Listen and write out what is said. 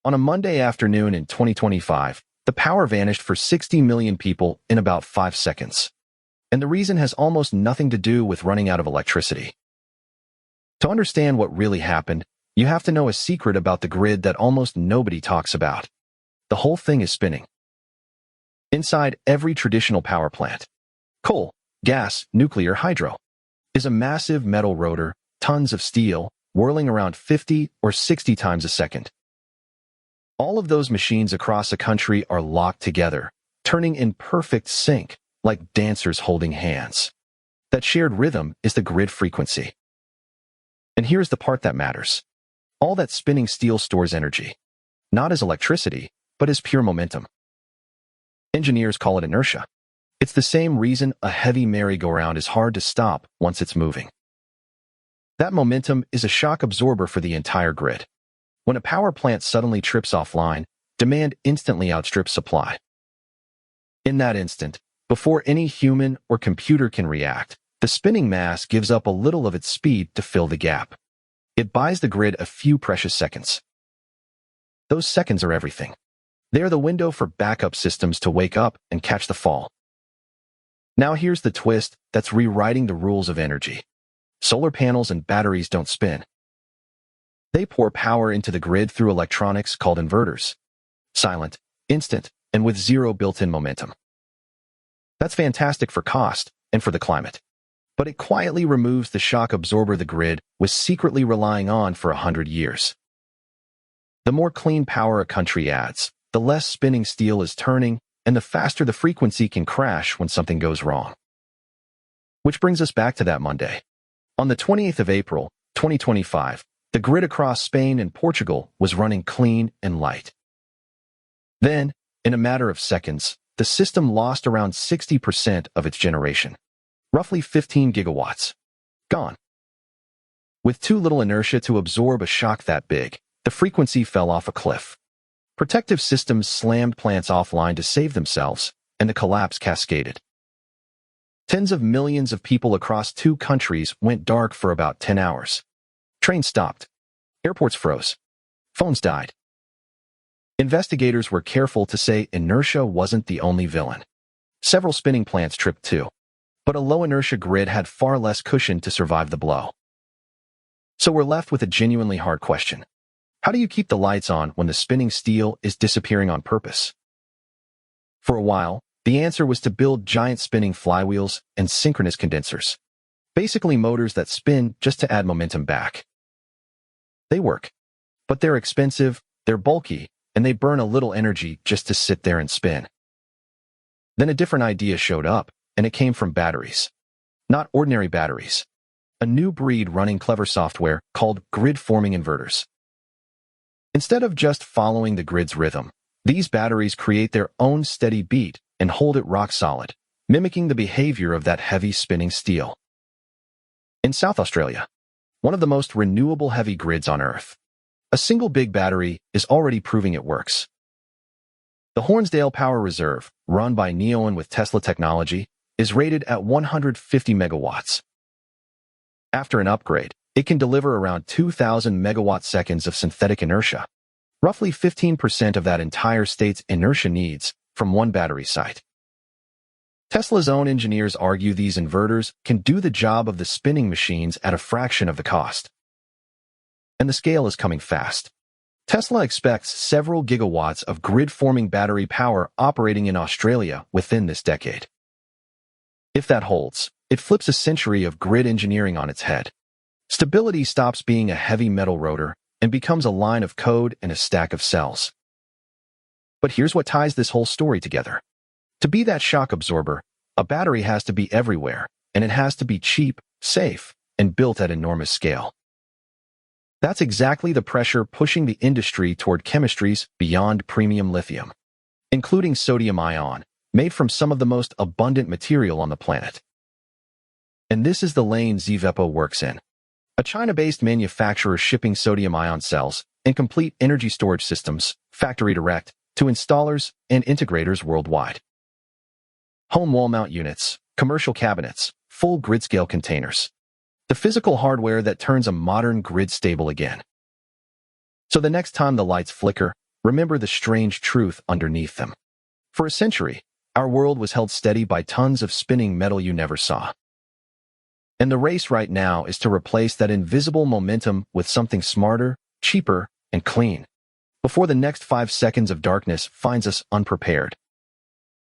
On a Monday afternoon in 2025, the power vanished for 60 million people in about 5 seconds. And the reason has almost nothing to do with running out of electricity. To understand what really happened, you have to know a secret about the grid that almost nobody talks about. The whole thing is spinning. Inside every traditional power plant, coal, gas, nuclear, hydro, is a massive metal rotor, tons of steel, whirling around 50 or 60 times a second. All of those machines across a country are locked together, turning in perfect sync, like dancers holding hands. That shared rhythm is the grid frequency. And here's the part that matters. All that spinning steel stores energy, not as electricity, but as pure momentum. Engineers call it inertia. It's the same reason a heavy merry-go-round is hard to stop once it's moving. That momentum is a shock absorber for the entire grid. When a power plant suddenly trips offline, demand instantly outstrips supply. In that instant, before any human or computer can react, the spinning mass gives up a little of its speed to fill the gap. It buys the grid a few precious seconds. Those seconds are everything. They are the window for backup systems to wake up and catch the fall. Now here's the twist that's rewriting the rules of energy. Solar panels and batteries don't spin. They pour power into the grid through electronics called inverters. Silent, instant, and with zero built-in momentum. That's fantastic for cost and for the climate. But it quietly removes the shock absorber the grid was secretly relying on for 100 years. The more clean power a country adds, the less spinning steel is turning, and the faster the frequency can crash when something goes wrong. Which brings us back to that Monday. On the 28th of April, 2025, the grid across Spain and Portugal was running clean and light. Then, in a matter of seconds, the system lost around 60% of its generation, roughly 15 gigawatts. Gone. With too little inertia to absorb a shock that big, the frequency fell off a cliff. Protective systems slammed plants offline to save themselves, and the collapse cascaded. Tens of millions of people across 2 countries went dark for about 10 hours. Trains stopped. Airports froze. Phones died. Investigators were careful to say inertia wasn't the only villain. Several spinning plants tripped too. But a low-inertia grid had far less cushion to survive the blow. So we're left with a genuinely hard question. How do you keep the lights on when the spinning steel is disappearing on purpose? For a while, the answer was to build giant spinning flywheels and synchronous condensers. Basically motors that spin just to add momentum back. They work. But they're expensive, they're bulky, and they burn a little energy just to sit there and spin. Then a different idea showed up, and it came from batteries. Not ordinary batteries. A new breed running clever software called grid-forming inverters. Instead of just following the grid's rhythm, these batteries create their own steady beat and hold it rock solid, mimicking the behavior of that heavy spinning steel. In South Australia, one of the most renewable heavy grids on Earth, a single big battery is already proving it works. The Hornsdale Power Reserve, run by Neoen with Tesla technology, is rated at 150 megawatts. After an upgrade, it can deliver around 2,000 megawatt-seconds of synthetic inertia, roughly 15% of that entire state's inertia needs from one battery site. Tesla's own engineers argue these inverters can do the job of the spinning machines at a fraction of the cost. And the scale is coming fast. Tesla expects several gigawatts of grid-forming battery power operating in Australia within this decade. If that holds, it flips a century of grid engineering on its head. Stability stops being a heavy metal rotor and becomes a line of code and a stack of cells. But here's what ties this whole story together. To be that shock absorber, a battery has to be everywhere, and it has to be cheap, safe, and built at enormous scale. That's exactly the pressure pushing the industry toward chemistries beyond premium lithium, including sodium ion, made from some of the most abundant material on the planet. And this is the lane Xvepo works in. A China-based manufacturer shipping sodium ion cells and complete energy storage systems, factory direct, to installers and integrators worldwide. Home wall mount units, commercial cabinets, full grid-scale containers. The physical hardware that turns a modern grid stable again. So the next time the lights flicker, remember the strange truth underneath them. For a century, our world was held steady by tons of spinning metal you never saw. And the race right now is to replace that invisible momentum with something smarter, cheaper, and clean, before the next 5 seconds of darkness finds us unprepared.